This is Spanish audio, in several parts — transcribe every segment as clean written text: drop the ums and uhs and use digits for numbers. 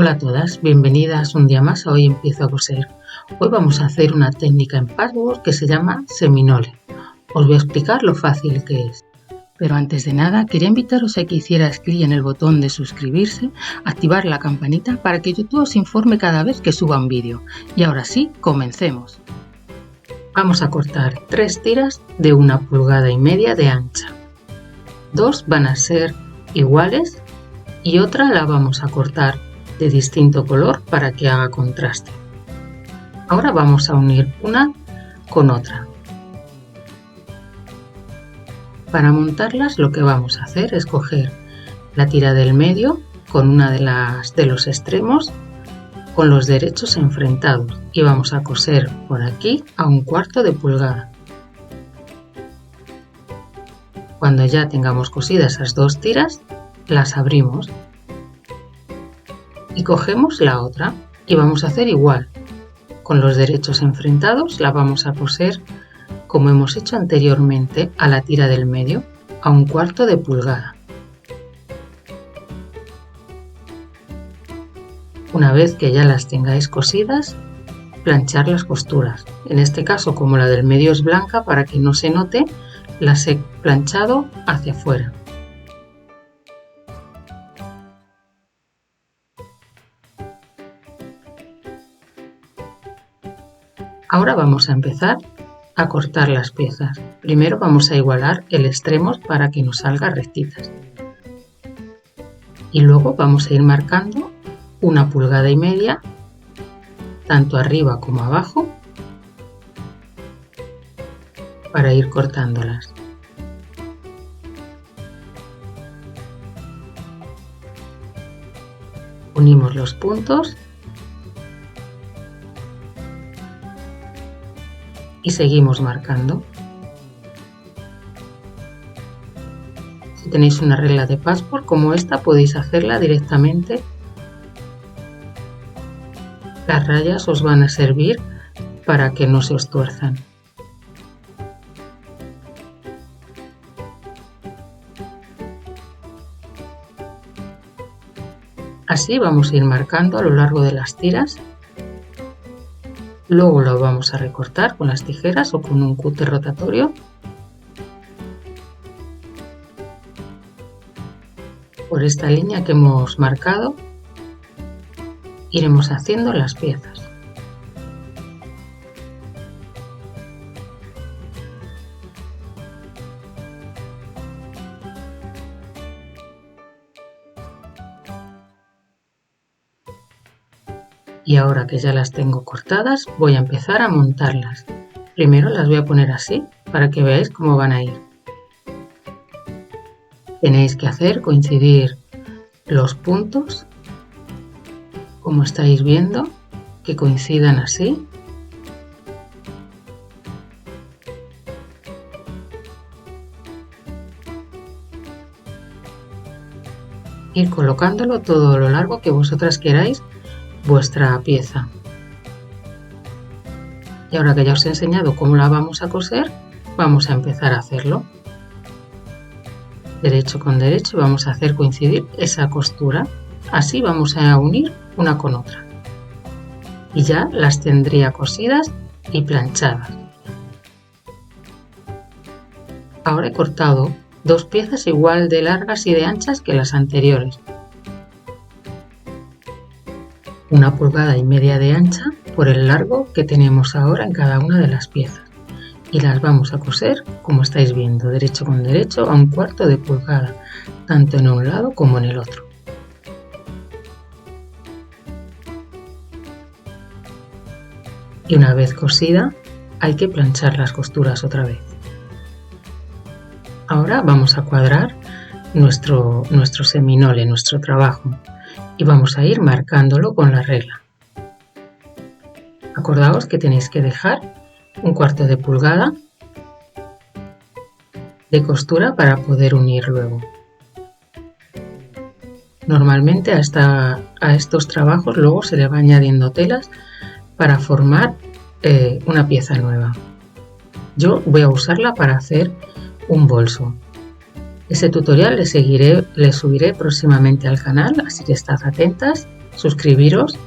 Hola a todas, bienvenidas un día más a Hoy Empiezo a Coser. Hoy vamos a hacer una técnica en patchwork que se llama seminole. Os voy a explicar lo fácil que es. Pero antes de nada, quería invitaros a que hicierais clic en el botón de suscribirse, activar la campanita para que YouTube os informe cada vez que suba un vídeo. Y ahora sí, comencemos. Vamos a cortar 3 tiras de 1,5 pulgadas de ancha. 2 van a ser iguales y otra la vamos a cortar de distinto color para que haga contraste. Ahora vamos a unir una con otra. Para montarlas lo que vamos a hacer es coger la tira del medio con una de los extremos con los derechos enfrentados y vamos a coser por aquí a 1/4 pulgada. Cuando ya tengamos cosidas esas 2 tiras, las abrimos y cogemos la otra y vamos a hacer igual. Con los derechos enfrentados la vamos a coser como hemos hecho anteriormente a la tira del medio, a 1/4 pulgada. Una vez que ya las tengáis cosidas, planchar las costuras. En este caso, como la del medio es blanca, para que no se note, las he planchado hacia afuera. Ahora vamos a empezar a cortar las piezas. Primero vamos a igualar el extremo para que nos salga rectitas. Y luego vamos a ir marcando 1,5 pulgadas, tanto arriba como abajo, para ir cortándolas. Unimos los puntos y seguimos marcando. Si tenéis una regla de patchwork como esta, podéis hacerla directamente. Las rayas os van a servir para que no se os tuerzan. Así vamos a ir marcando a lo largo de las tiras. Luego lo vamos a recortar con las tijeras o con un cúter rotatorio. Por esta línea que hemos marcado, iremos haciendo las piezas. Y ahora que ya las tengo cortadas, voy a empezar a montarlas. Primero las voy a poner así para que veáis cómo van a ir. Tenéis que hacer coincidir los puntos, como estáis viendo, que coincidan así. Ir colocándolo todo a lo largo que vosotras queráis vuestra pieza. Y ahora que ya os he enseñado cómo la vamos a coser, vamos a empezar a hacerlo. Derecho con derecho vamos a hacer coincidir esa costura. Así vamos a unir una con otra. Y ya las tendría cosidas y planchadas. Ahora he cortado 2 piezas igual de largas y de anchas que las anteriores. 1,5 pulgadas de ancha por el largo que tenemos ahora en cada una de las piezas. Y las vamos a coser como estáis viendo, derecho con derecho a 1/4 pulgada, tanto en un lado como en el otro. Y una vez cosida, hay que planchar las costuras otra vez. Ahora vamos a cuadrar nuestro seminole, nuestro trabajo, y vamos a ir marcándolo con la regla. Acordaos que tenéis que dejar 1/4 pulgada de costura para poder unir luego. Normalmente a estos trabajos luego se le va añadiendo telas para formar una pieza nueva. Yo voy a usarla para hacer un bolso. Ese tutorial le subiré próximamente al canal, así que estad atentas. suscribiros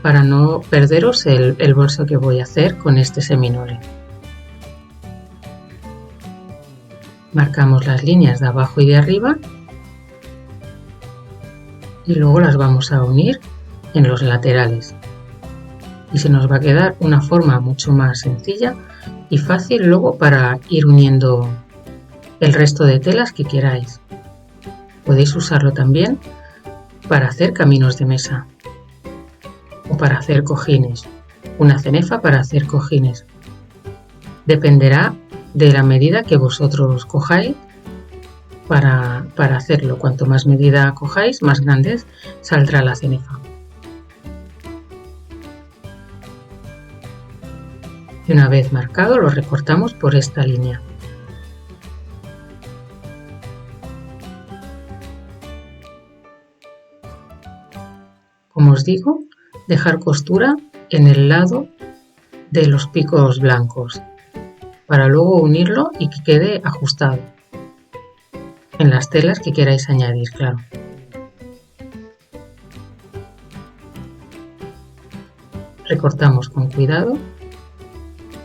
para no perderos el bolso que voy a hacer con este seminole. Marcamos las líneas de abajo y de arriba y luego las vamos a unir en los laterales. Y se nos va a quedar una forma mucho más sencilla y fácil luego para ir uniendo el resto de telas que queráis. Podéis usarlo también para hacer caminos de mesa o para hacer cojines, una cenefa para hacer cojines. Dependerá de la medida que vosotros cojáis para hacerlo. Cuanto más medida cojáis, más grande saldrá la cenefa. Y una vez marcado lo recortamos por esta línea. Como os digo, dejar costura en el lado de los picos blancos para luego unirlo y que quede ajustado en las telas que queráis añadir, claro. Recortamos con cuidado.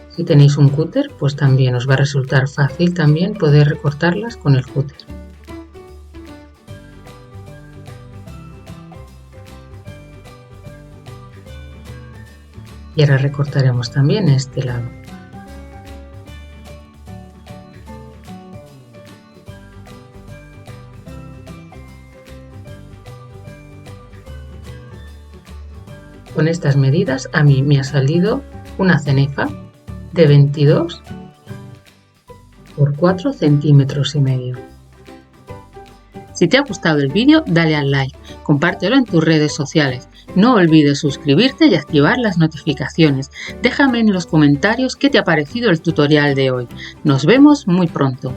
Si tenéis un cúter, pues también os va a resultar fácil también poder recortarlas con el cúter. Y ahora recortaremos también este lado. Con estas medidas a mí me ha salido una cenefa de 22 por 4 centímetros y medio. Si te ha gustado el vídeo, dale al like, compártelo en tus redes sociales. No olvides suscribirte y activar las notificaciones. Déjame en los comentarios qué te ha parecido el tutorial de hoy. Nos vemos muy pronto.